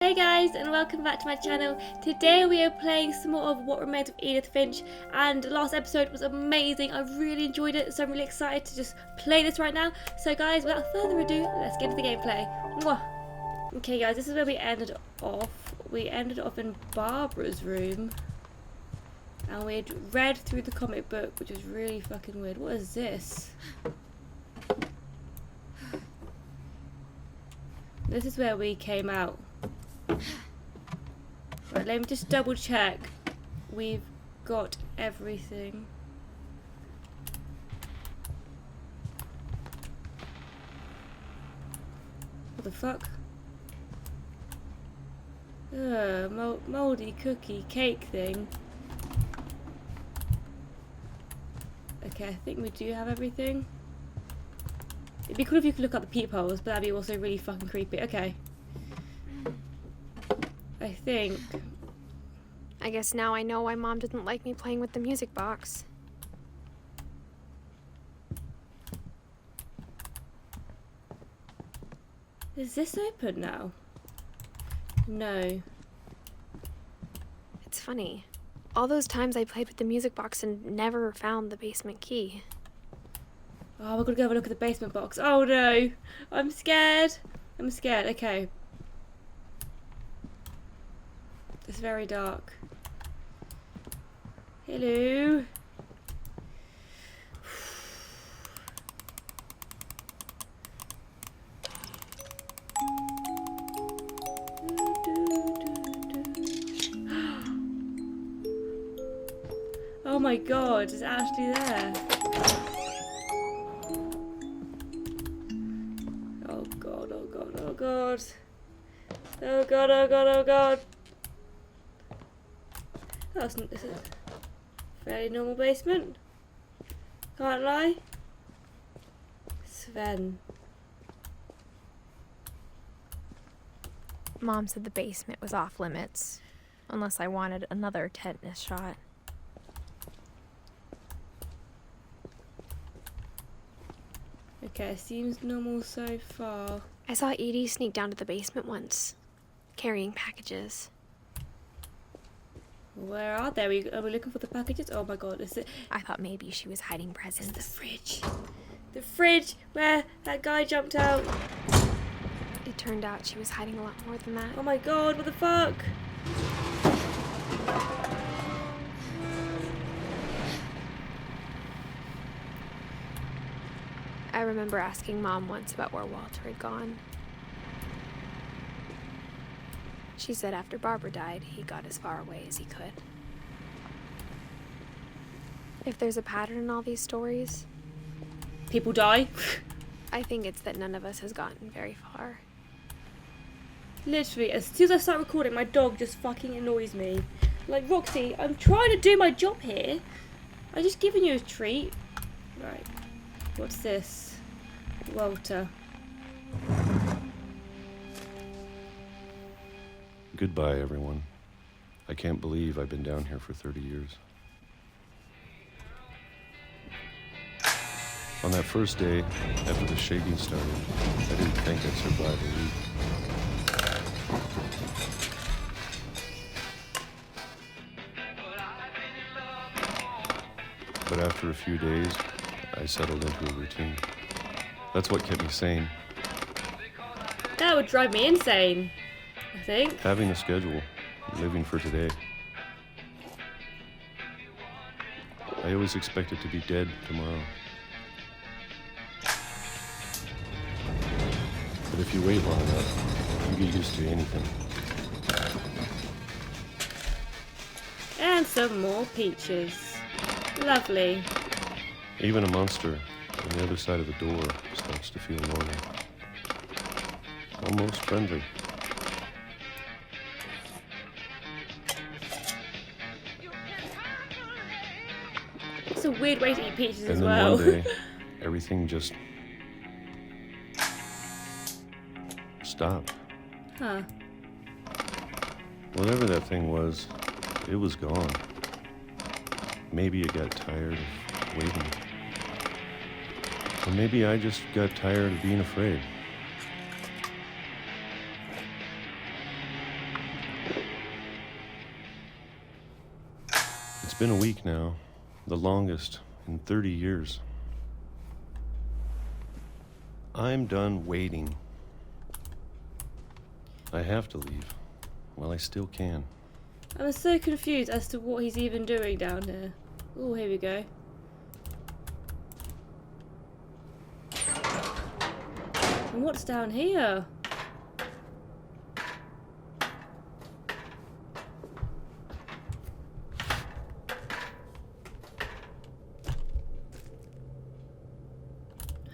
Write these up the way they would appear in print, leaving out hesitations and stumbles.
Hey guys, and welcome back to my channel. Today we are playing some more of What Remains of Edith Finch, and the last episode was amazing. I really enjoyed it, so I'm really excited to just play this right now. So guys, without further ado, let's get into the gameplay. Mwah. Okay guys, this is where we ended off. We ended off in Barbara's room, and we had read through the comic book, which is really fucking weird. What is this? This is where we came out. Right, let me just double check. We've got everything. What the fuck? Moldy cookie cake thing. Okay, I think we do have everything. It'd be cool if you could look up the peepholes, but that'd be also really fucking creepy. Okay. I think. I guess now I know why Mom didn't like me playing with the music box. Is this open now? No. It's funny. All those times I played with the music box and never found the basement key. Oh, we're gonna go have a look at the basement box. Oh no! I'm scared! I'm scared, okay. It's very dark. Hello? Oh my god, it's actually there. Oh god, oh god, oh god. Oh god, oh god, oh god. This is a fairly normal basement. Can't lie. Sven. Mom said the basement was off limits, unless I wanted another tetanus shot. Okay, seems normal so far. I saw Edie sneak down to the basement once, carrying packages. Where are they? Are we looking for the packages? Oh my god, is it? I thought maybe she was hiding presents. It's the fridge. The fridge where that guy jumped out. It turned out she was hiding a lot more than that. Oh my god, what the fuck? I remember asking Mom once about where Walter had gone. She said after Barbara died, he got as far away as he could. If there's a pattern in all these stories, People die? I think it's that none of us has gotten very far. Literally, as soon as I start recording, my dog just fucking annoys me. Like, Roxy, I'm trying to do my job here. I'm just giving you a treat. Right. What's this? Walter. Goodbye, everyone. I can't believe I've been down here for 30 years. On that first day, after the shaking started, I didn't think I'd survive a week. But after a few days, I settled into a routine. That's what kept me sane. That would drive me insane, I think. Having a schedule, living for today. I always expected to be dead tomorrow. But if you wait long enough, you get used to anything. And some more peaches. Lovely. Even a monster on the other side of the door starts to feel normal. Almost friendly. It's a weird way to eat peaches And as then well. one day, everything just stopped. Huh. Whatever that thing was, it was gone. Maybe it got tired of waiting. Or maybe I just got tired of being afraid. been a week now, the longest in 30 years. I'm done waiting. I have to leave. Well, I still can. I'm so confused as to what he's even doing down here. Oh, here we go. And what's down here?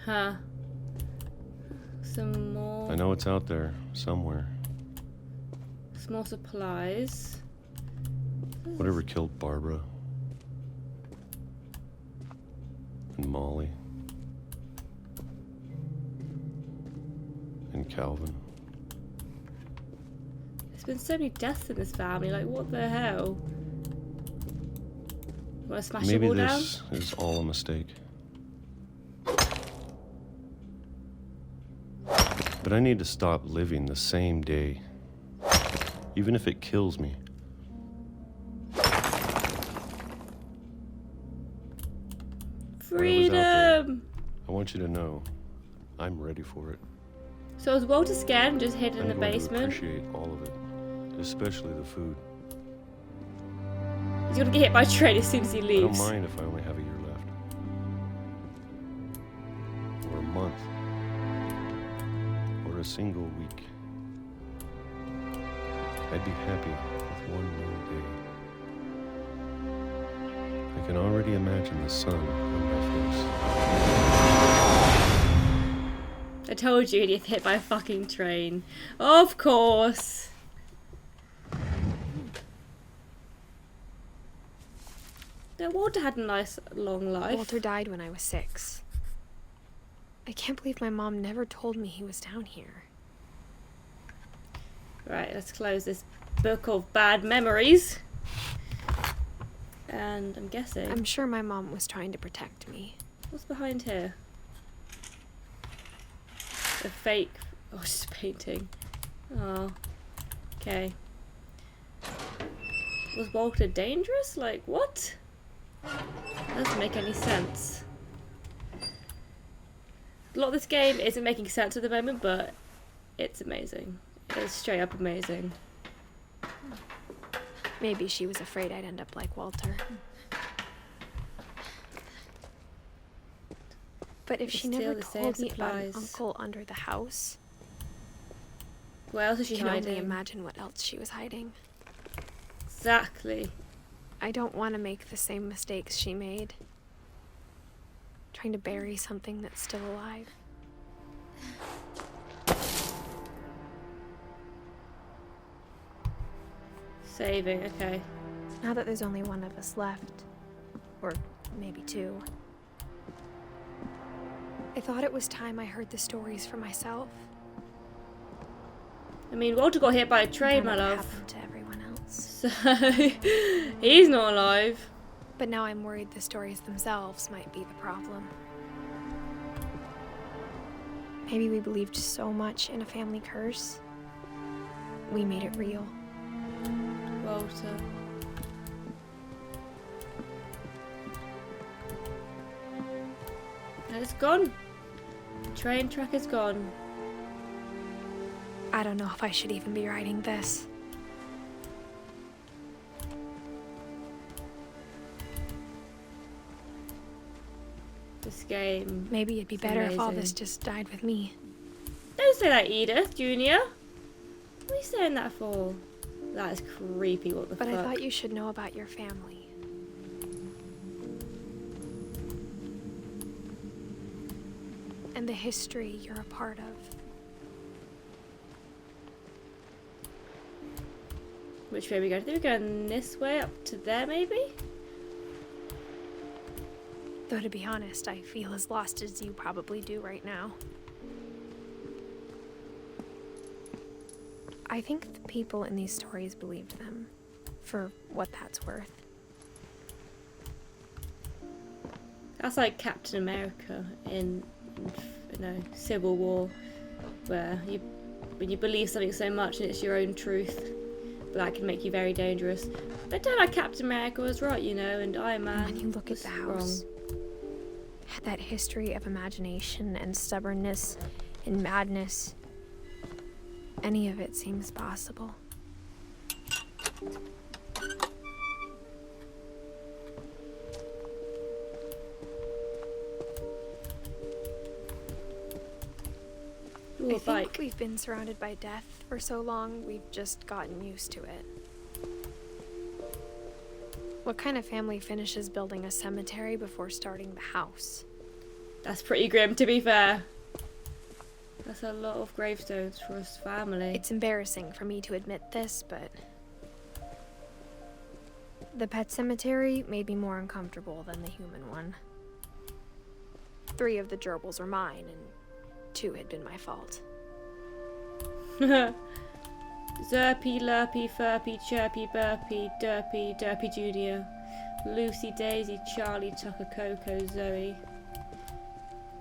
Huh. Some more. I know it's out there, somewhere. Some more supplies. Whatever killed Barbara. And Molly. And Calvin. There's been so many deaths in this family, like what the hell? Wanna smash it Maybe all down? this is all a mistake. But I need to stop living the same day. Even if it kills me. Freedom! I want you to know, I'm ready for it. So is Walter scared and just hid in the I'm going to basement? appreciate all of it, especially the food. He's gonna get hit by a train as soon as he I don't leaves. mind if I only have a year left. Or a month. Or a single week. I'd be happy with one more day. I can already imagine the sun on my face. I told you he'd get hit by a fucking train. Of course. No, Walter had a nice long life. Walter died when I was 6. I can't believe my mom never told me he was down here. Right, let's close this book of bad memories. And I'm guessing. I'm sure my mom was trying to protect me. What's behind here? A fake. Oh, just a painting. Oh. Okay. Was Walter dangerous? Like, what? Doesn't make any sense. A lot of this game isn't making sense at the moment, but it's amazing. It's straight up amazing. Maybe she was afraid I'd end up like Walter. But if she It's still never the told same me about an supplies. uncle under the house, Where else is I she can only hiding? imagine what else she was hiding. Exactly. I don't want to make the same mistakes she made. Trying to bury something that's still alive. Saving, okay. Now that there's only one of us left, or maybe 2, I thought it was time I heard the stories for myself. I mean, Walter got hit by a train, my Found out what love. happened to everyone else. So, he's not alive. But now I'm worried the stories themselves might be the problem. Maybe we believed so much in a family curse, we made it real. Walter. And it's gone. The train track is gone. I don't know if I should even be writing this. This game. Maybe it'd be It's better if all amazing. this just died with me. Don't say that, Edith, Junior. What are you saying that for? That is creepy, what the But fuck? I thought you should know about your family. And the history you're a part of. Which way are we going? I think we're going this way, up to there, maybe? Though to be honest, I feel as lost as you probably do right now. I think the people in these stories believed them, for what that's worth. That's like Captain America in Civil War, where when you believe something so much and it's your own truth. that can make you very dangerous. They tell like Captain America was right, you know, and Iron Man When you look at was the house, had that history of imagination and stubbornness and madness. Any of it seems possible. Ooh, I a think bike. we've been surrounded by death for so long, we've just gotten used to it. What kind of family finishes building a cemetery before starting the house? That's pretty grim, to be fair. That's a lot of gravestones for us family. It's embarrassing for me to admit this, but the pet cemetery made me more uncomfortable than the human one. 3 of the gerbils were mine, and 2 had been my fault. Zerpy, Lurpy, Furpy, Chirpy, Burpy, Derpy, Derpy Junior, Lucy, Daisy, Charlie, Tucker, Coco, Zoe,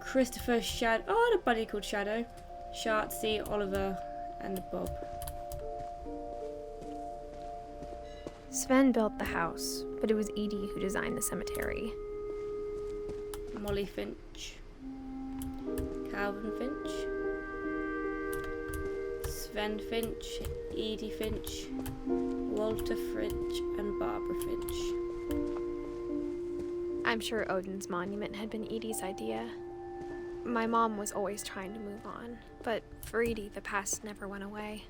Christopher, Shadow. Oh, I had a buddy called Shadow. Shartsy, Oliver, and Bob. Sven built the house, but it was Edie who designed the cemetery. Molly Finch, Calvin Finch, Sven Finch, Edie Finch, Walter Finch, and Barbara Finch. I'm sure Odin's monument had been Edie's idea. My mom was always trying to move on, but for Edie, the past never went away.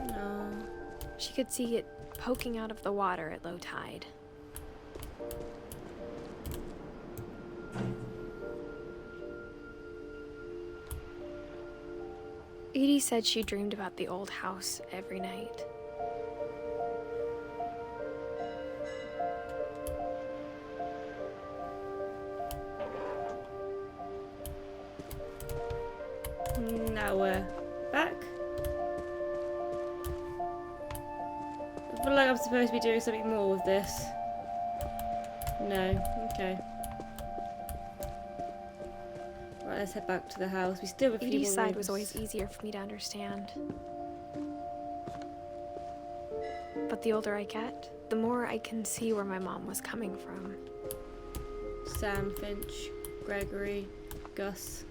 No. She could see it poking out of the water at low tide. Edie said she dreamed about the old house every night. Now we're back. I feel like I'm supposed to be doing something more with this. No, okay. Right, let's head back to the house. We still have a few Edie's more side was rooms. always easier for me to understand. But the older I get, the more I can see where my mom was coming from. Sam Finch, Gregory, Gus.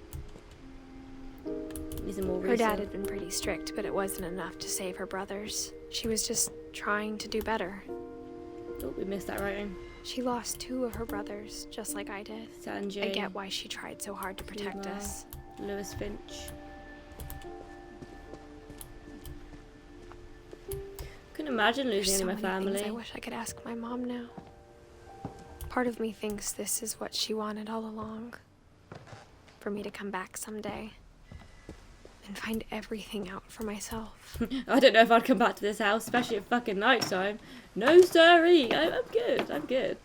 These are more Her recent. dad had been pretty strict, but it wasn't enough to save her brothers. She was just trying to do better. Oh, we missed that writing. She lost 2 of her brothers, just like I did. Sanjay. I get why she tried so hard to protect Kumar, us. Lewis Finch. Couldn't imagine There's losing so any of many my family. things I wish I could ask my mom now. Part of me thinks this is what she wanted all along. For me to come back someday and find everything out for myself. I don't know if I'd come back to this house, especially at fucking night time. No siree. I'm good. I'm good.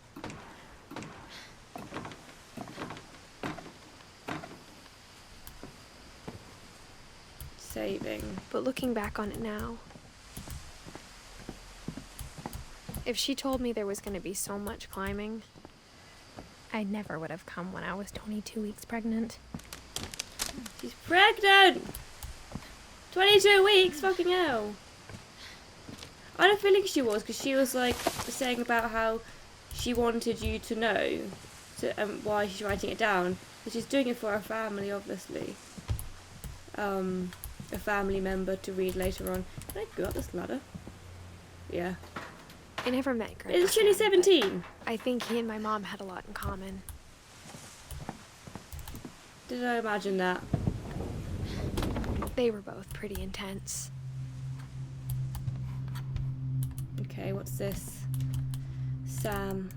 Saving. But looking back on it now, if she told me there was going to be so much climbing, I never would have come when I was 22 weeks pregnant. She's pregnant! 22 weeks? Fucking hell. I had a feeling she was, because she was like saying about how she wanted you to know why she's writing it down. But she's doing it for her family, obviously. A family member to read later on. Can I go up this ladder? Yeah. I never met Greg. Is she only 17? I think he and my mom had a lot in common. Did I imagine that? They were both pretty intense. Okay, what's this? Sam.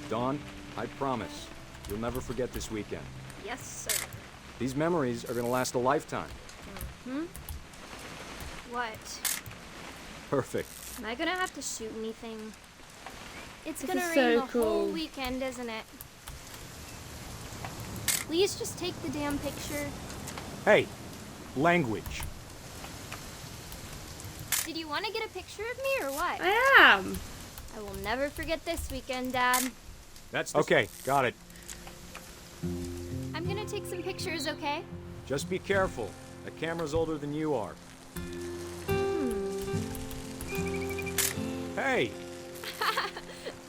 Dawn, I promise, you'll never forget this weekend. Yes, sir. These memories are gonna last a lifetime. What? Perfect. Am I gonna have to shoot anything? It's This gonna is rain so the whole cool. weekend, isn't it? Please just take the damn picture. Hey, Language. Did you want to get a picture of me or what? I am. I will never forget this weekend, Dad. That's okay. Got it. I'm gonna take some pictures, okay? Just be careful. The camera's older than you are. Hey!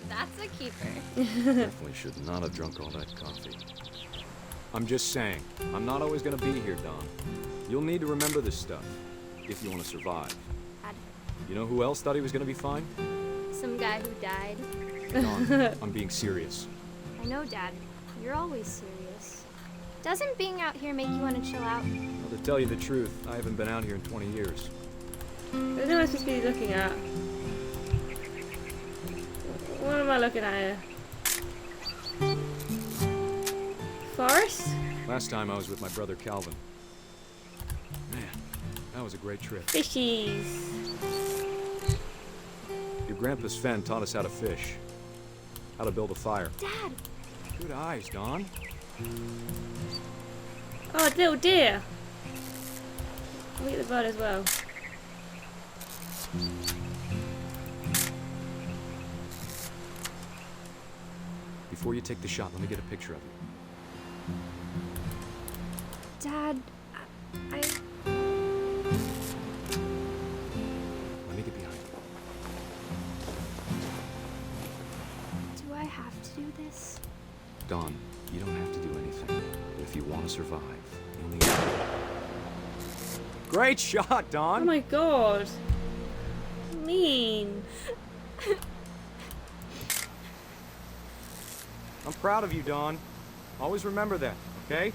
That's a keeper. Definitely should not have drunk all that coffee. I'm just saying, I'm not always gonna be here, Don. You'll need to remember this stuff, if you want to survive. Dad, You know who else thought he was gonna be fine? some guy who died. Don, I'm being serious. I know, Dad. You're always serious. Doesn't being out here make you want to chill out? Well, to tell you the truth, I haven't been out here in 20 years. I don't know what I'm supposed to be looking at. What am I looking at here? Forest? Last time I was with my brother Calvin. Man, that was a great trip. Fishies. Your grandpa Sven taught us how to fish. How to build a fire. Dad! Good eyes, Don. Oh, a little deer. I'll eat the bird as well. Before you take the shot, let me get a picture of you. Dad, I... Let me get behind you. Do I have to do this? Don, you don't have to do anything. But if you want to survive, you'll need to... Great shot, Oh Don! my god. Mean. I'm proud of you, Don. Always remember that, okay?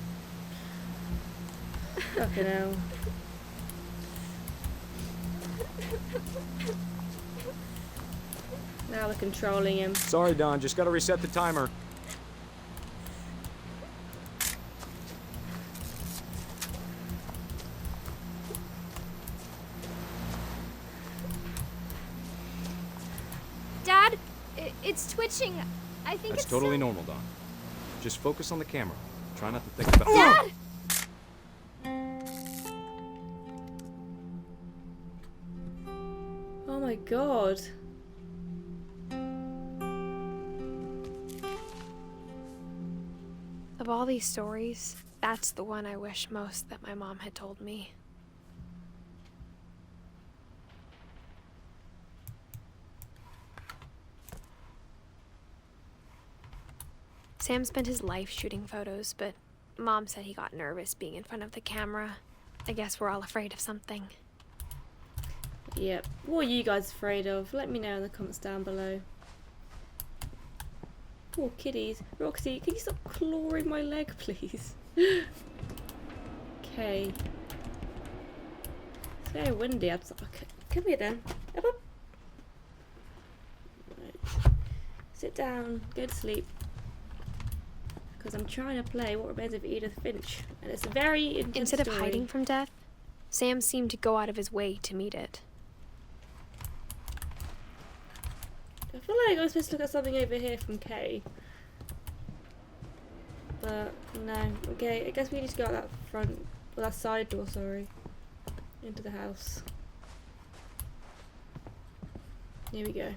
Fucking hell. Now we're controlling him. Sorry, Don. Just gotta reset the timer. Dad, it's twitching. I think That's it's totally normal, Don. Just focus on the camera. Try not to think about... Dad! Oh my god. Of all these stories, that's the one I wish most that my mom had told me. Sam spent his life shooting photos, but Mom said he got nervous being in front of the camera. I guess we're all afraid of something. Yep. What are you guys afraid of? Let me know in the comments down below. Poor kitties. Roxy, can you stop clawing my leg, please? Okay. It's very windy outside. Okay. Come here then. Up, up. Right. Sit down. Go to sleep. Because I'm trying to play What Remains of Edith Finch. And it's a very intense Instead of story. hiding from death, Sam seemed to go out of his way to meet it. I feel like I was supposed to look at something over here from Kay. But, no. Okay, I guess we need to go out that front, well, that side door, sorry. Into the house. Here we go.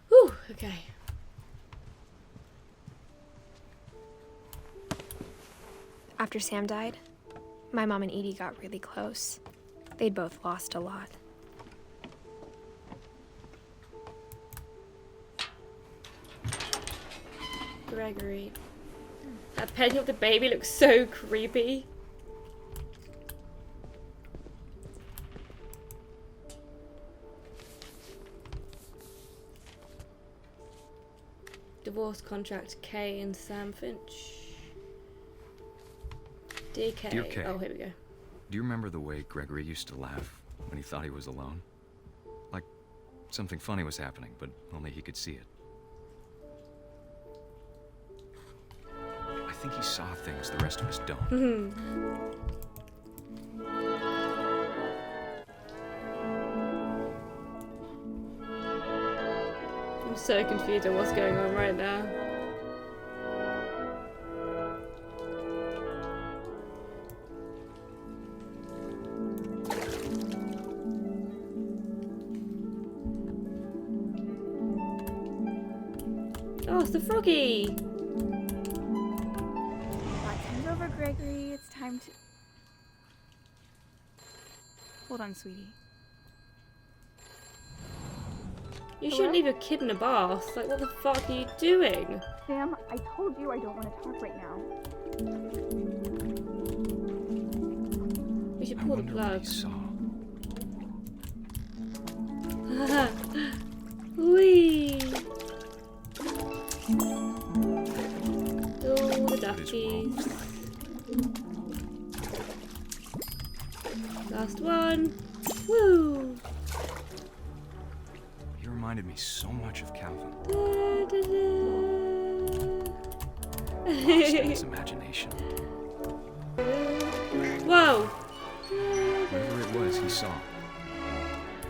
Whew, okay. After Sam died, my mom and Edie got really close. They'd both lost a lot. Gregory. That painting of the baby looks so creepy. Divorce contract, Kay and Sam Finch. Dear Kay. Dear Kay. Oh, here we go. Do you remember the way Gregory used to laugh when he thought he was alone? Like something funny was happening, but only he could see it. I think he saw things the rest of us don't. From so confused at what's going on right now. Oh, it's the froggy! Time's over, Gregory. It's time to... Hold on, sweetie. You shouldn't leave your kid in a bath. Like, what the fuck are you doing? Sam, I told you I don't want to talk right now. We should I pull the wonder what plug. he saw. Whee! Oh, the What is duckies. wrong? Last one. Woo! He reminded me so much of Calvin. Lost in his imagination. Whoa! Whatever it was he saw.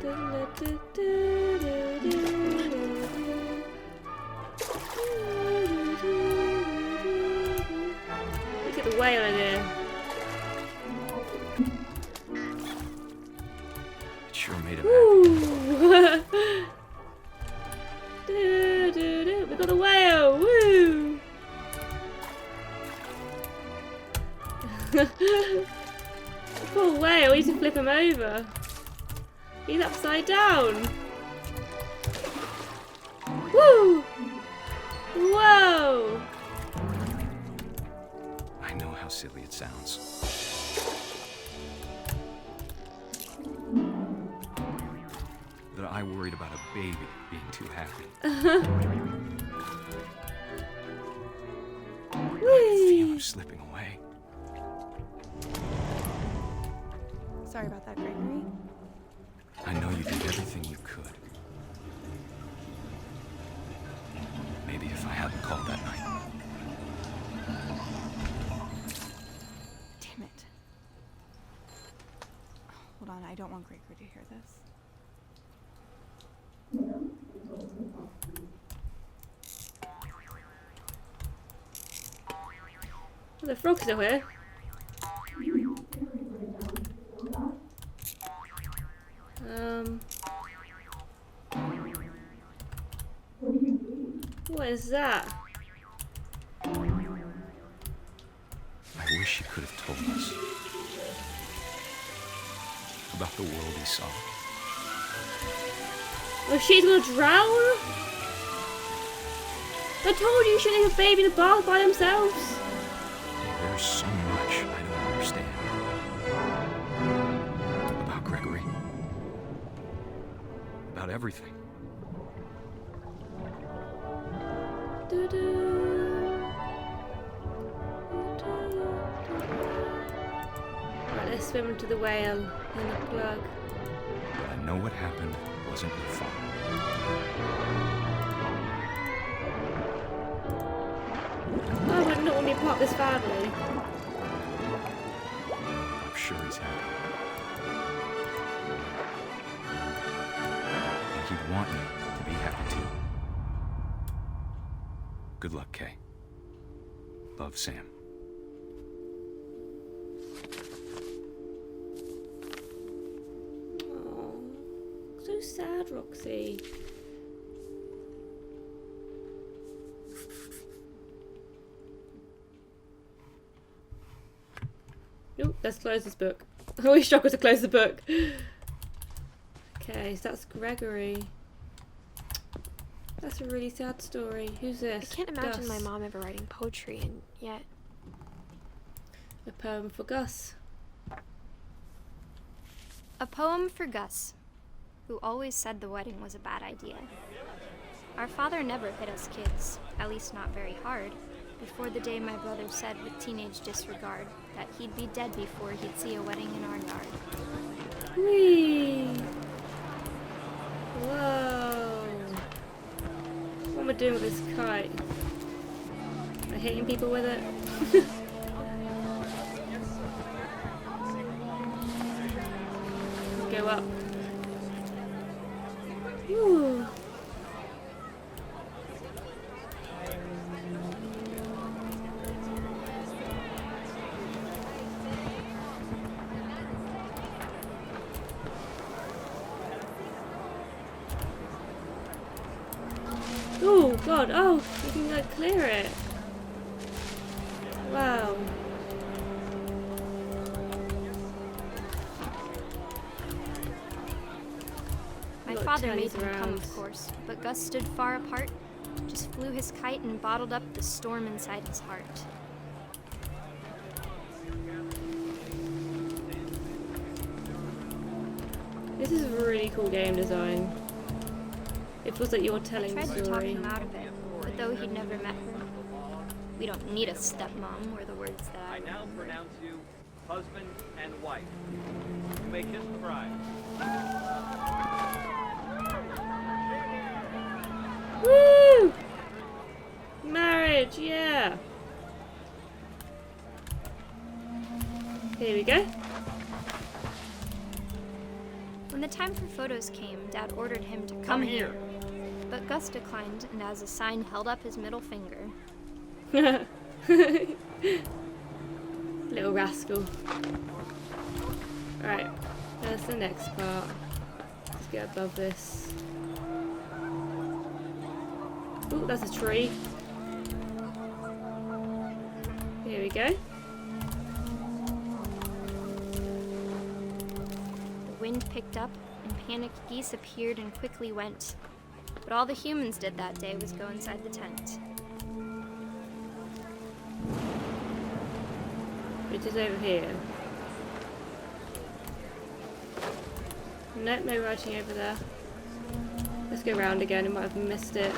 Look at the whale in here. It sure made him happy. Woo! We got the whale! Woo! Poor whale, we need to flip him over. He's upside down. Woo! Whoa! I know how silly it sounds. That I worried about a baby being too happy. I could feel him slipping away. Sorry about that, Gregory. I know you did everything you could. Maybe if I hadn't called that night. Damn it. Hold on, I don't want Gregory to hear this. Oh, the frog's still here. What is that? I wish he could have told us about the world he saw. Oh, she's gonna drown? I told you shouldn't leave a baby in a bath by themselves. There's so much I don't understand about Gregory. About everything. Right, let's swim into the whale and the plug. But I know what happened wasn't your fault. Oh, but not want me part of this family. I'm sure he's happy. And he'd want you to be happy too. Good luck, Kay. Love, Sam. Oh, so sad, Roxy. Nope, let's close this book. I always struggle to close the book. Okay, so that's Gregory. That's a really sad story. Who's this? I can't imagine my Gus. mom ever writing poetry, and yet A poem for Gus. A poem for Gus, who always said the wedding was a bad idea. Our father never hit us kids, at least not very hard, before the day my brother said with teenage disregard that he'd be dead before he'd see a wedding in our yard. Whee! Whoa! What am I doing with this kite? Am I hitting people with it? Go up. Ooh. God, oh, you can like clear it. Wow. My Got father made turnies him come, around. of course, but Gus stood far apart, just flew his kite and bottled up the storm inside his heart. This is really cool game design. It feels like you're I telling the tried to talk story. him out of it, but though he'd never met her, we don't need a stepmom, were the words that I I now remember. pronounce you husband and wife. You may kiss the bride. Woo! Marriage, yeah. Here we go. When the time for photos came, Dad ordered him to come here. But Gus declined, and as a sign held up his middle finger. Little rascal. Right, there's the next part. Let's get above this. Oh, that's a tree. Here we go. The wind picked up, and panicked geese appeared and quickly went. But all the humans did that day was go inside the tent. Which is over here. Nope, no writing over there. Let's go round again, I might have missed it.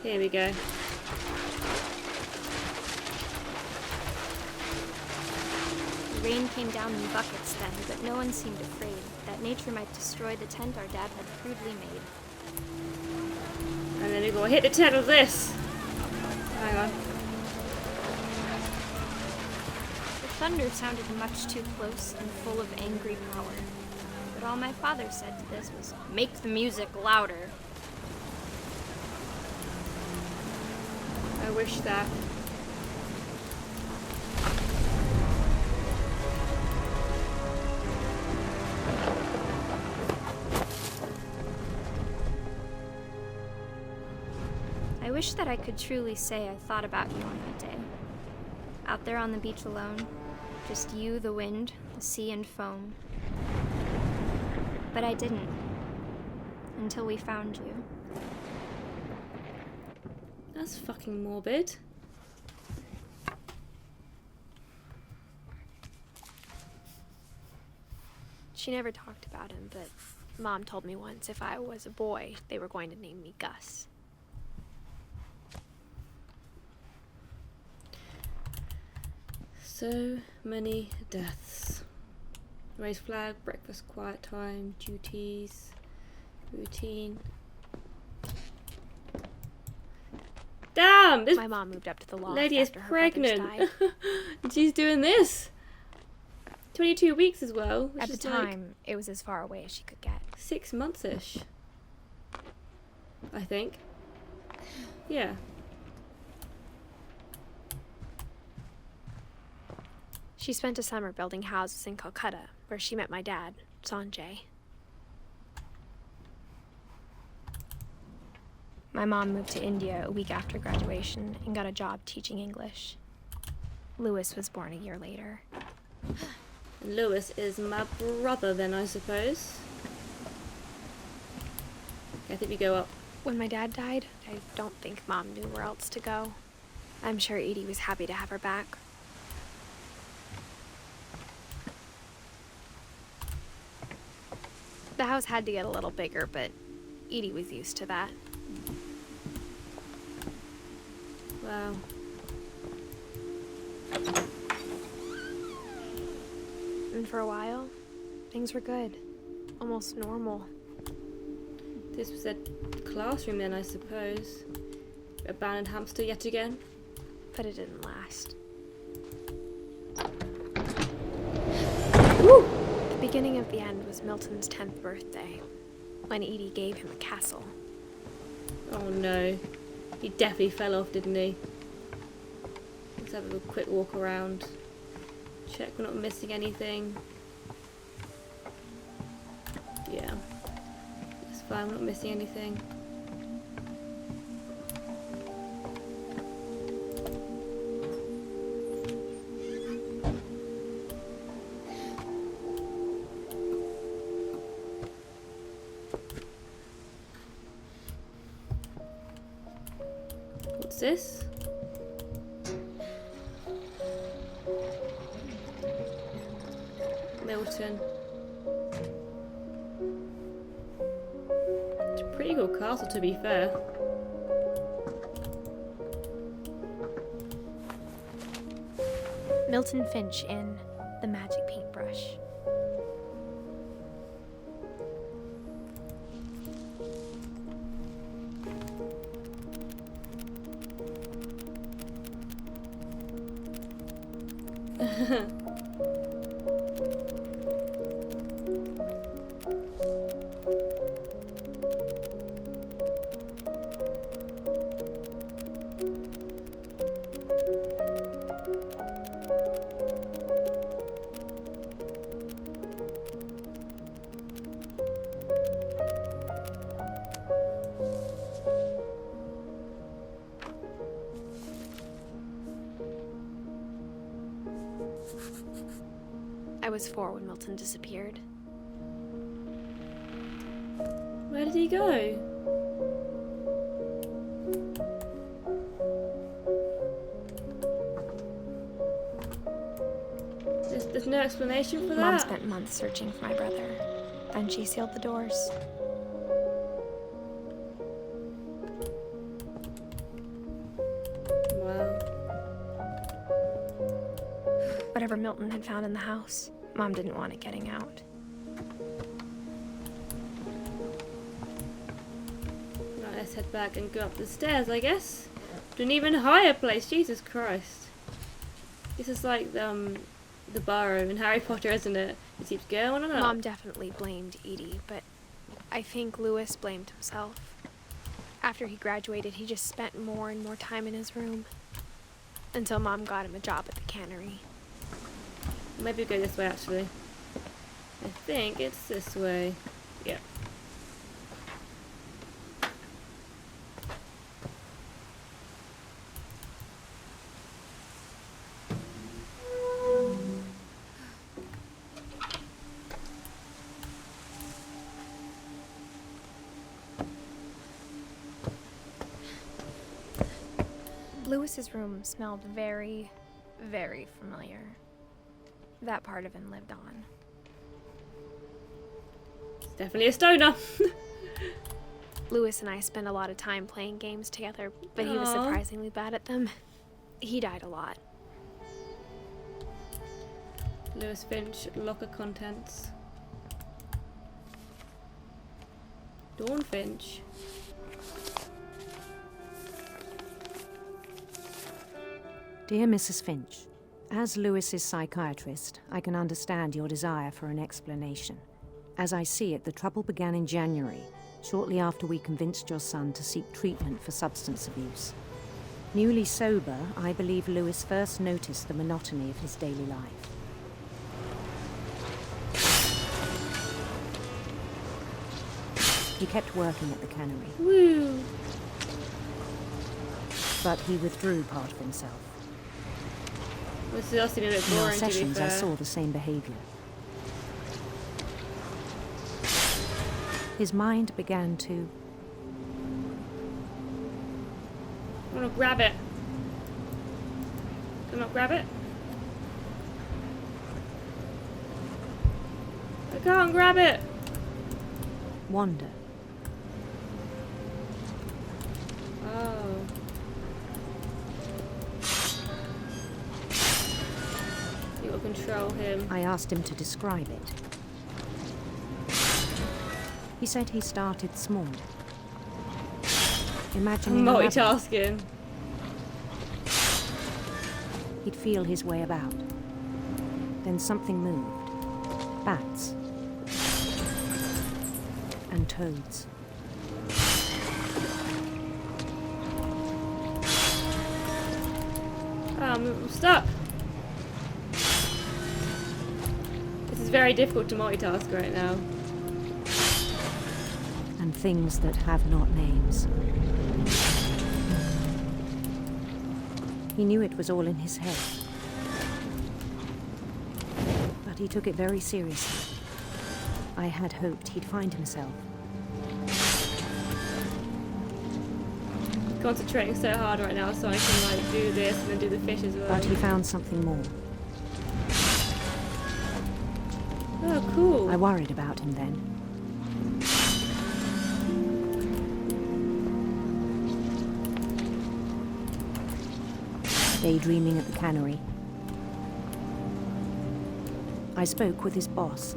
Here we go. The rain came down in buckets then, but no one seemed afraid that nature might destroy the tent our dad had crudely made. And then we gotta hit the tent with this. Hang on. The thunder sounded much too close and full of angry power. But all my father said to this was, "Make the music louder." I wish that. I wish that I could truly say I thought about you on that day. Out there on the beach alone, just you, the wind, the sea, and foam. But I didn't. Until we found you. That's fucking morbid. She never talked about him, but Mom told me once if I was a boy, they were going to name me Gus. So many deaths. Raise flag, breakfast, quiet time, duties, routine. Damn! This My mom moved up to the loft lady is after her brothers pregnant. died. And she's doing this. 22 weeks as well. Which At the is like time, it was as far away as she could get. 6 months-ish. I think. Yeah. She spent a summer building houses in Calcutta, where she met my dad, Sanjay. My mom moved to India a week after graduation and got a job teaching English. Lewis was born a year later. And Lewis is my brother then, I suppose. Okay, I think we go up. When my dad died, I don't think Mom knew where else to go. I'm sure Edie was happy to have her back. The house had to get a little bigger, but Edie was used to that. Wow. And for a while, things were good. Almost normal. This was a classroom then, I suppose. Abandoned hamster yet again. But it didn't last. Woo! The beginning of the end was Milton's 10th birthday, when Edie gave him a castle. Oh no. He definitely fell off, didn't he? Let's have a quick walk around. Check we're not missing anything. fine, we're not missing anything. What's this? Milton. It's a pretty good castle, to be fair. Milton Finch in The Magic Paintbrush. I was 4 when Milton disappeared. Where did he go? There's no explanation for that? Mom spent months searching for my brother. Then she sealed the doors. Wow. Whatever Milton had found in the house, Mom didn't want it getting out. Right, let's head back and go up the stairs, I guess. To an even higher place. Jesus Christ. This is like the burrow in Harry Potter, isn't it? It keeps going on. Mom definitely blamed Edie, but I think Lewis blamed himself. After he graduated, he just spent more and more time in his room. Until Mom got him a job at the cannery. Maybe we'll go this way, actually. I think it's this way. Yep. Lewis's room smelled very, very familiar. That part of him lived on. It's definitely a stoner. Lewis and I spent a lot of time playing games together, but he was Aw. surprisingly bad at them. He died a lot. Lewis Finch, locker contents. Dawn Finch. Dear Mrs. Finch, as Lewis's psychiatrist, I can understand your desire for an explanation. As I see it, the trouble began in January, shortly after we convinced your son to seek treatment for substance abuse. Newly sober, I believe Lewis first noticed the monotony of his daily life. He kept working at the cannery, Woo! but he withdrew part of himself. This is also a bit In our boring, to be sessions, I fair. saw the same behavior. His mind began to I want to grab it. Can I not grab it? I can't grab it. wander. Oh. You will control him. I asked him to describe it. He said he started small. Imagining a labyrinth, Multitasking. he'd feel his way about. Then something moved. Bats. And toads. I'm stuck. This is very difficult to multitask right now. and things that have not names. He knew it was all in his head, but he took it very seriously. I had hoped he'd find himself. Concentrating so hard right now so I can like do this and then do the fish as well. But he found something more. Oh, cool. I worried about him then. Daydreaming at the cannery, I spoke with his boss.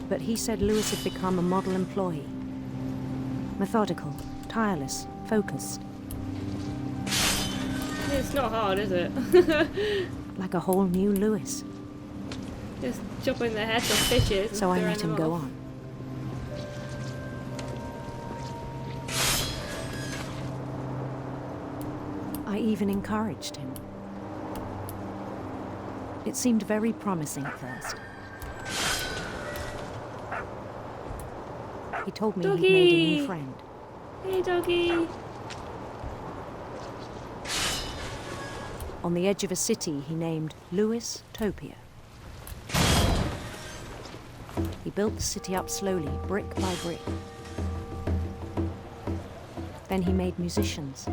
But he said Lewis had become a model employee. Methodical, tireless, focused. It's not hard, is it? Like a whole new Lewis. Just chopping their heads off fishes and So I throwing let him them go off. on. I even encouraged him. It seemed very promising at first. He told me he'd made a new Doggy! friend. Hey, doggy. On the edge of a city he named Lewis Topia. He built the city up slowly, brick by brick. Then he made musicians.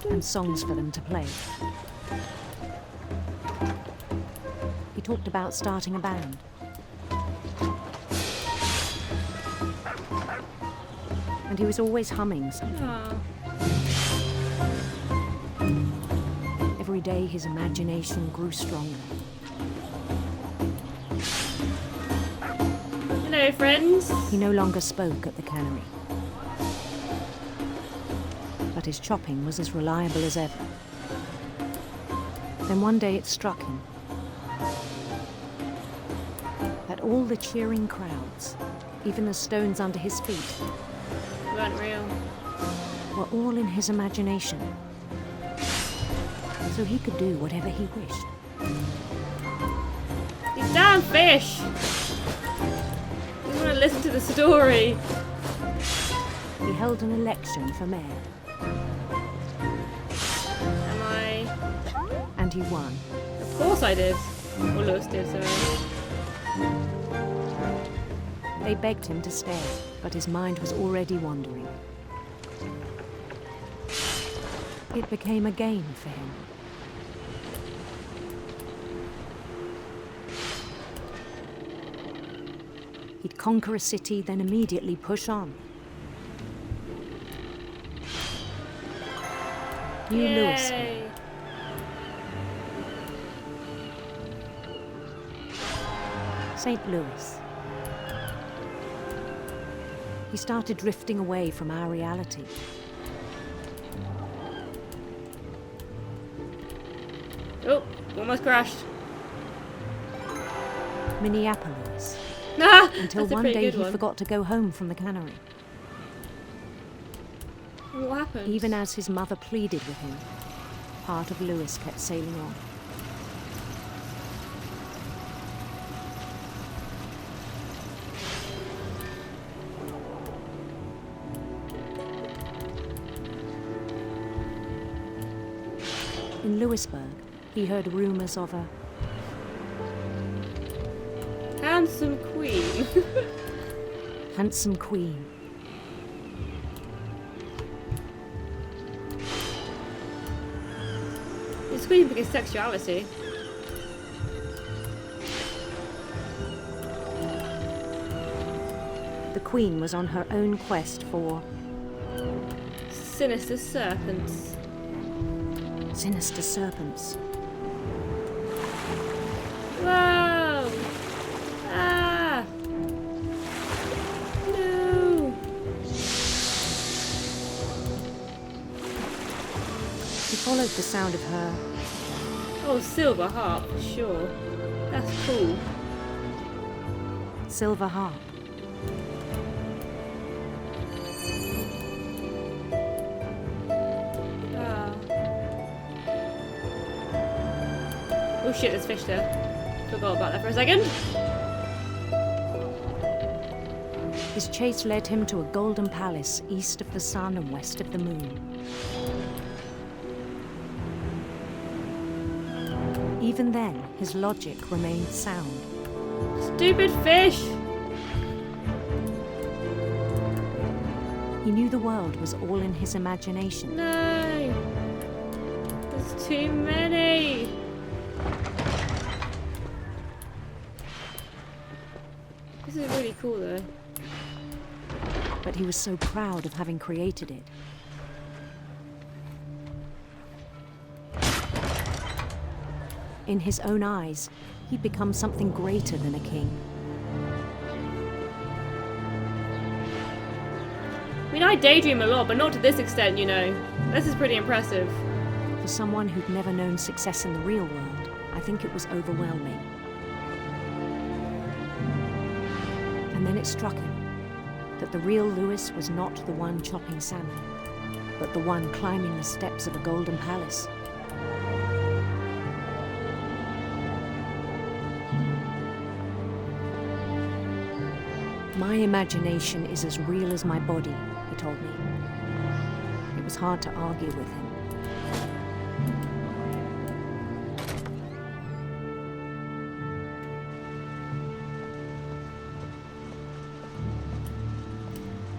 And songs for them to play. He talked about starting a band. And he was always humming something. Aw. Every day his imagination grew stronger. Hello, friends. He no longer spoke at the cannery. But his chopping was as reliable as ever. Then one day it struck him that all the cheering crowds, even the stones under his feet, Weren't real. were all in his imagination. So he could do whatever he wished. These damn fish! You want to listen to the story. He held an election for mayor, Am I? and he won. Of course I did. Or Lewis did, sorry. They begged him to stay, but his mind was already wandering. It became a game for him. He'd conquer a city, then immediately push on. New Louisville. Yay. St. Louis. He started drifting away from our reality. Oh, almost crashed. Minneapolis. Nah, Until that's a one pretty day good he one. forgot to go home from the cannery. What happened? Even as his mother pleaded with him, part of Lewis kept sailing on. In Louisburg, he heard rumors of a Handsome queen. handsome queen. It's queen because sexuality. The queen was on her own quest for Sinister serpents. sinister serpents. Whoa! Ah! No! He followed the sound of her Oh, silver harp, for sure. That's cool. silver harp. Ah. Oh shit, there's fish there. Forgot about that for a second. His chase led him to a golden palace east of the sun and west of the moon. Even then, his logic remained sound. Stupid fish! He knew the world was all in his imagination. No! There's too many! This is really cool though. But he was so proud of having created it. In his own eyes, he'd become something greater than a king. I mean, I daydream a lot, but not to this extent, you know. This is pretty impressive. For someone who'd never known success in the real world, I think it was overwhelming. And then it struck him that the real Lewis was not the one chopping salmon, but the one climbing the steps of a golden palace. My imagination is as real as my body, he told me. It was hard to argue with him.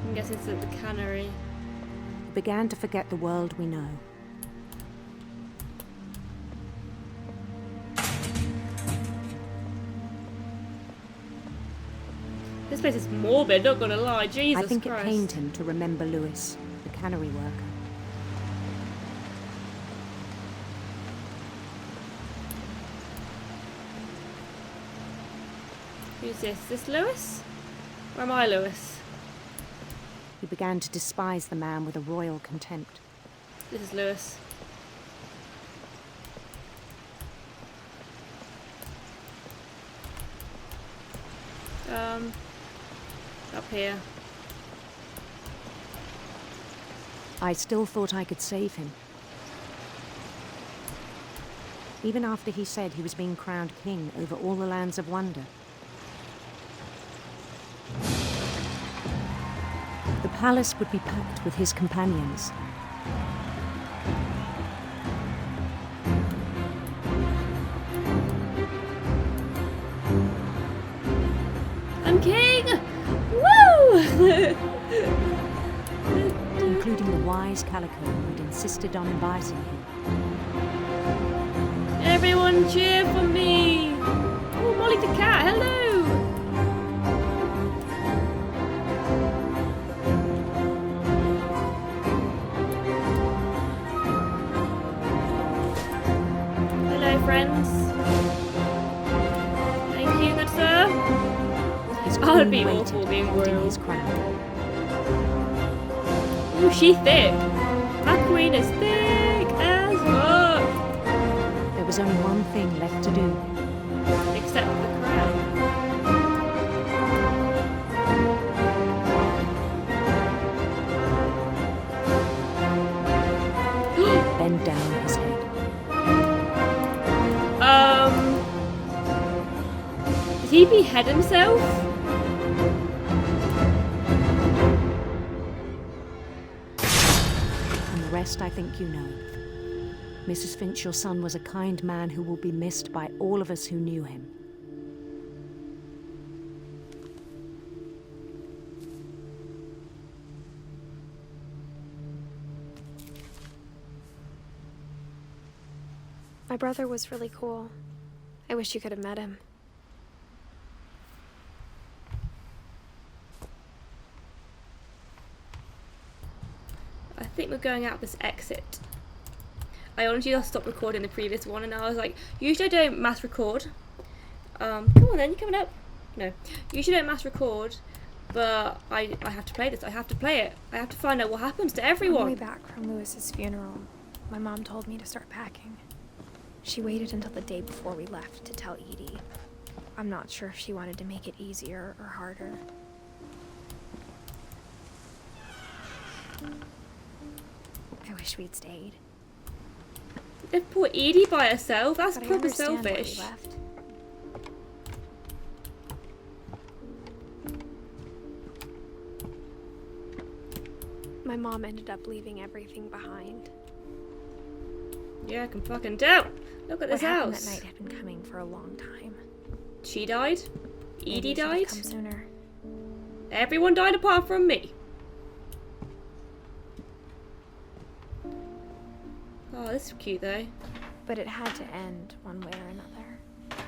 I'm guessing it's at the cannery. He began to forget the world we know. This place is morbid, not gonna lie. Jesus I think Christ. it pained him to remember Lewis, the cannery worker. Who's this? Is this Lewis? Or am I Lewis? He began to despise the man with a royal contempt. This is Lewis. Up here. I still thought I could save him. Even after he said he was being crowned king over all the lands of wonder. The palace would be packed with his companions. I'm king! Woo! Including the wise Calico who'd insisted on inviting him. Everyone cheer for me! Oh, Molly the cat, hello! Hello, friends. Thank you, good sir. His I would be queen awful waited, being holding royal. his crown. Ooh, she thick. My queen is thick as fuck. There was only one thing left to do. Except for the crown. Bend down his head. Did he behead himself? And the rest I think you know. Mrs. Finch, your son was a kind man who will be missed by all of us who knew him. My brother was really cool. I wish you could have met him. I think we're going out this exit. I honestly just stopped recording the previous one and I was like, usually I don't mass record. Come on then, you coming up? No. Usually I don't mass record, but I have to play this. I have to play it. I have to find out what happens to On the way everyone. back from Lewis's funeral, my mom told me to start packing. She waited until the day before we left to tell Edie. I'm not sure if she wanted to make it easier or harder. I wish we'd stayed. left poor Edie by herself. That's But I proper understand why he selfish. left. My mom ended up leaving everything behind. Yeah, I can fucking tell. Look at What this happened house. that night had been coming for a long time. She died. Maybe Edie it should have died. come sooner. Everyone died apart from me. Oh, this is cute though. But it had to end one way or another.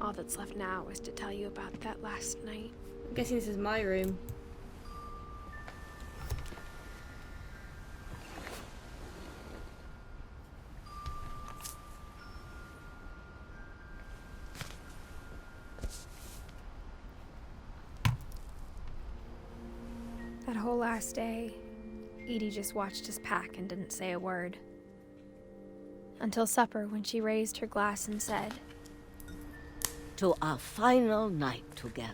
All that's left now is to tell you about that last night. I'm guessing this is my room. That whole last day, Edie just watched us pack and didn't say a word. Until supper, when she raised her glass and said, "To our final night together,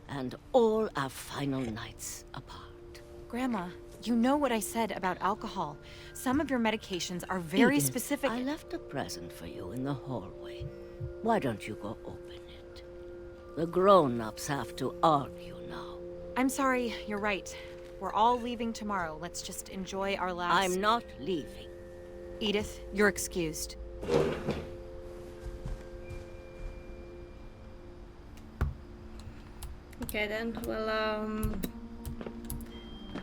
and all our final nights apart." Grandma, you know what I said about alcohol. Some of your medications are very Edith, specific. I left a present for you in the hallway. Why don't you go open it? The grown-ups have to argue now. I'm sorry, you're right. We're all leaving tomorrow. Let's just enjoy our last... I'm not leaving. Edith, you're excused. Okay then. Well,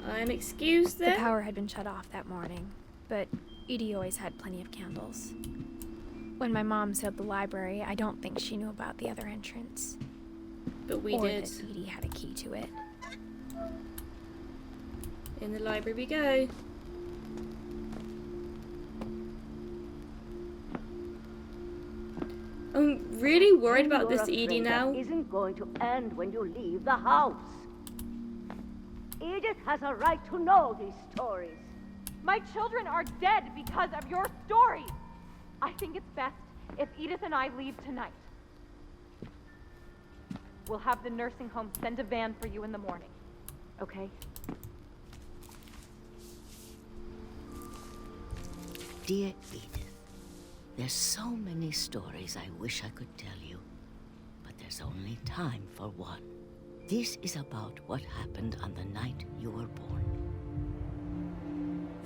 I'm excused then. the power had been shut off that morning, but Edie always had plenty of candles. When my mom sealed the library, I don't think she knew about the other entrance. But we or did. that Edie had a key to it. In the library we go. I'm really worried about this Edie now. That isn't going to end when you leave the house. Edith has a right to know these stories. My children are dead because of your stories. I think it's best if Edith and I leave tonight. We'll have the nursing home send a van for you in the morning. Okay? Dear Edith, there's so many stories I wish I could tell you, but there's only time for one. This is about what happened on the night you were born.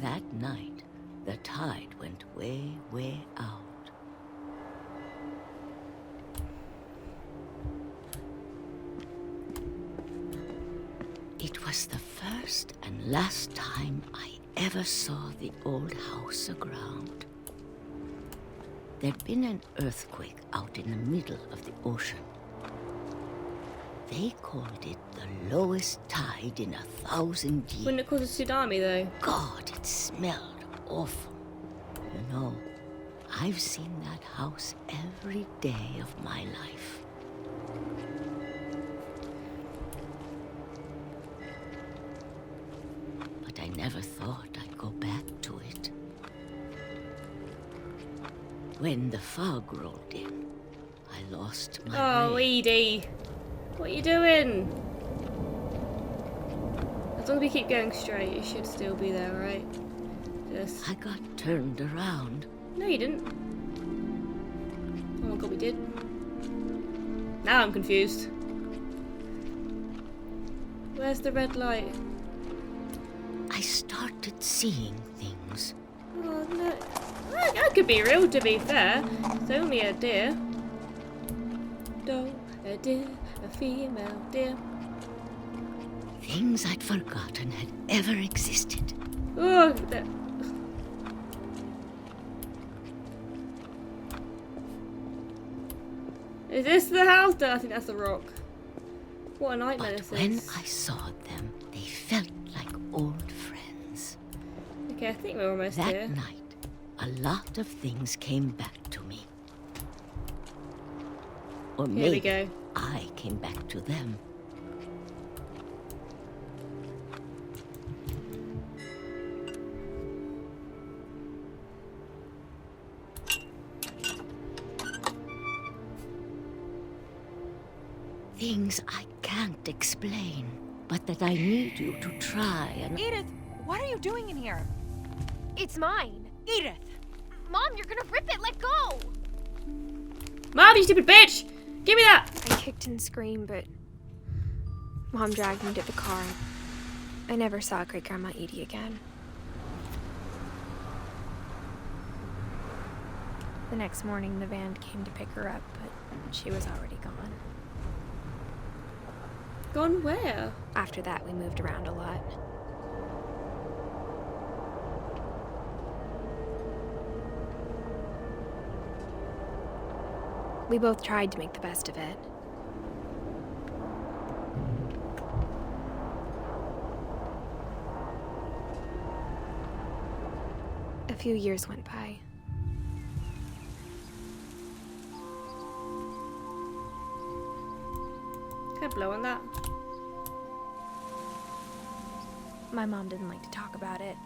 That night, the tide went way, way out. It was the first and last time I ever saw the old house aground. There'd been an earthquake out in the middle of the ocean. They called it the lowest tide in 1,000 years. Wouldn't it cause a tsunami though? God, it smelled awful. You know, I've seen that house every day of my life. But I never thought I'd go back to it. When the fog rolled in, I lost my Oh, way. Edie. What are you doing? As long as we keep going straight, it should still be there, right? Just... I got turned around. No, you didn't. Oh my god, we did. Now I'm confused. Where's the red light? I started seeing things. Oh no. That could be real, to be fair. It's only a deer. Doe, a deer, a female deer. Things I'd forgotten had ever existed. Oh, is this the house? No, I think that's the rock. What a nightmare But this when is. I saw them, they felt like old friends. Okay, I think we're almost That here. night, a lot of things came back to me. Or Here we maybe go. I came back to them. Things I can't explain, but that I need you to try and... Edith, what are you doing in here? It's mine. Edith! Mom, you're gonna rip it! Let go! Mom, you stupid bitch! Give me that! I kicked and screamed, but Mom dragged me to the car. I never saw Great Grandma Edie again. The next morning, the van came to pick her up, but she was already gone. Gone where? After that, we moved around a lot. We both tried to make the best of it. A few years went by. Can I blow on that? My mom didn't like to talk about it.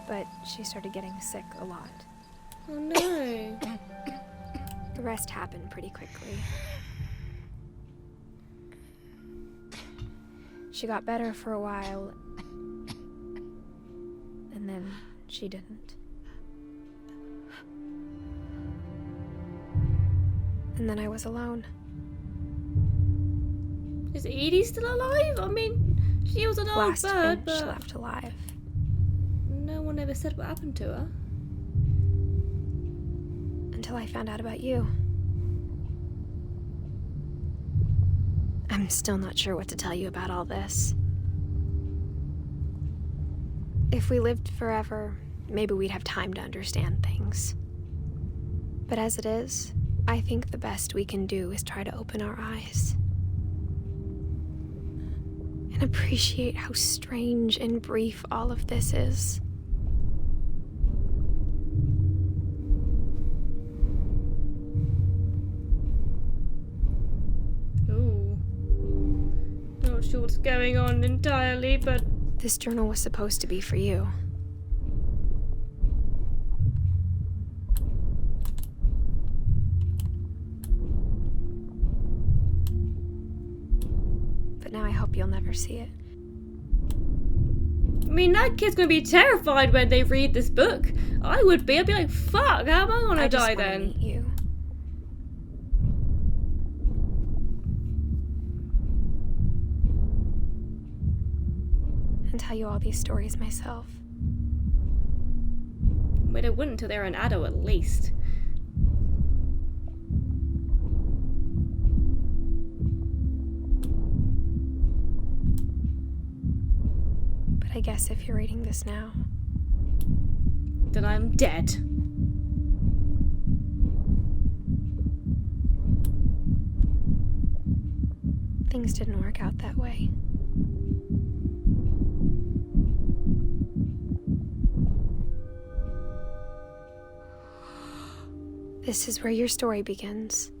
But she started getting sick a lot. Oh no. The rest happened pretty quickly. She got better for a while, and then she didn't. And then I was alone. Is Edie still alive? I mean, she was an old Last bird, Finch but left alive. no one ever said what happened to her. Until I found out about you. I'm still not sure what to tell you about all this. If we lived forever, maybe we'd have time to understand things. But as it is, I think the best we can do is try to open our eyes. And appreciate how strange and brief all of this is. Ooh. Not sure what's going on entirely, but This journal was supposed to be for you. But now I hope you'll never see it. I mean, that kid's gonna be terrified when they read this book. I would be. I'd be like, fuck, how am I gonna die just wanna then? meet you. And tell you all these stories myself. But I wouldn't until they were an adult at least. But I guess if you're reading this now, Then I'm dead. things didn't work out that way. This is where your story begins.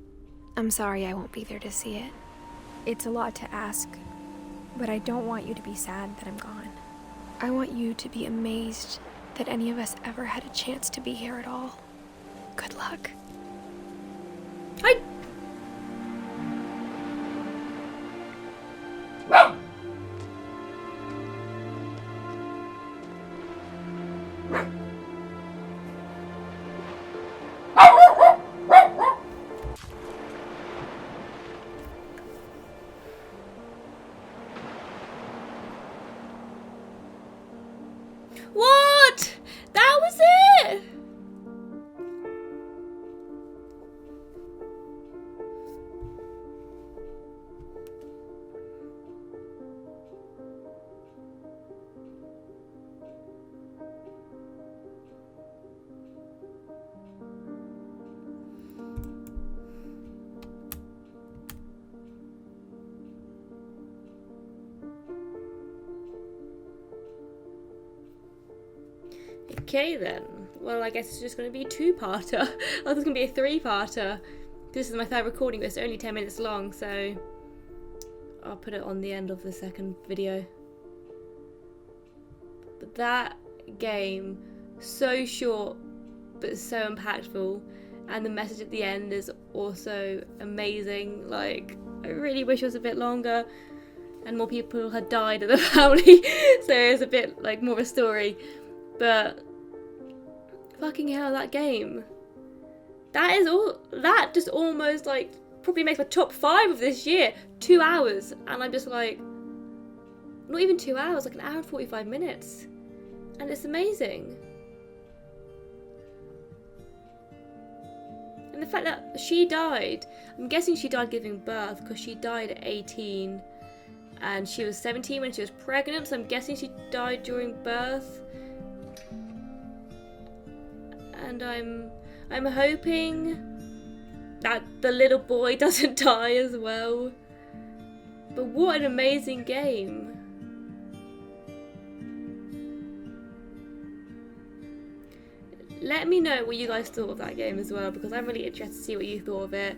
I'm sorry I won't be there to see it. It's a lot to ask, but I don't want you to be sad that I'm gone. I want you to be amazed that any of us ever had a chance to be here at all. Good luck. What? That was it? Okay then. Well, I guess it's just going to be a two-parter. I thought it was going to be a three-parter. This is my third recording, but it's only 10 minutes long, so I'll put it on the end of the second video. But that game, so short, but so impactful, and the message at the end is also amazing. Like, I really wish it was a bit longer and more people had died in the family, so it's a bit like more of a story. But Fucking hell, that game. That is all. That just almost like probably makes my top 5 of this year. 2 hours, and I'm just like, not even 2 hours, like an hour and 45 minutes, and it's amazing. And the fact that she died, I'm guessing she died giving birth because she died at 18, and she was 17 when she was pregnant. So I'm guessing she died during birth. And I'm hoping that the little boy doesn't die as well. But what an amazing game. Let me know what you guys thought of that game as well, because I'm really interested to see what you thought of it.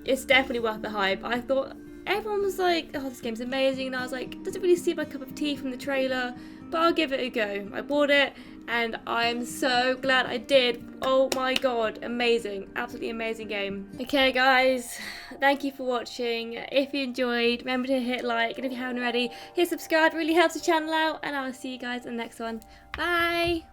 It's definitely worth the hype. I thought everyone was like, oh, this game's amazing, and I was like, doesn't really seem like a cup of tea from the trailer, but I'll give it a go. I bought it, and I'm so glad I did. Oh my god, amazing, absolutely amazing game. Okay guys, thank you for watching. If you enjoyed, remember to hit like, and if you haven't already, hit subscribe. It really helps the channel out, and I'll see you guys in the next one. Bye.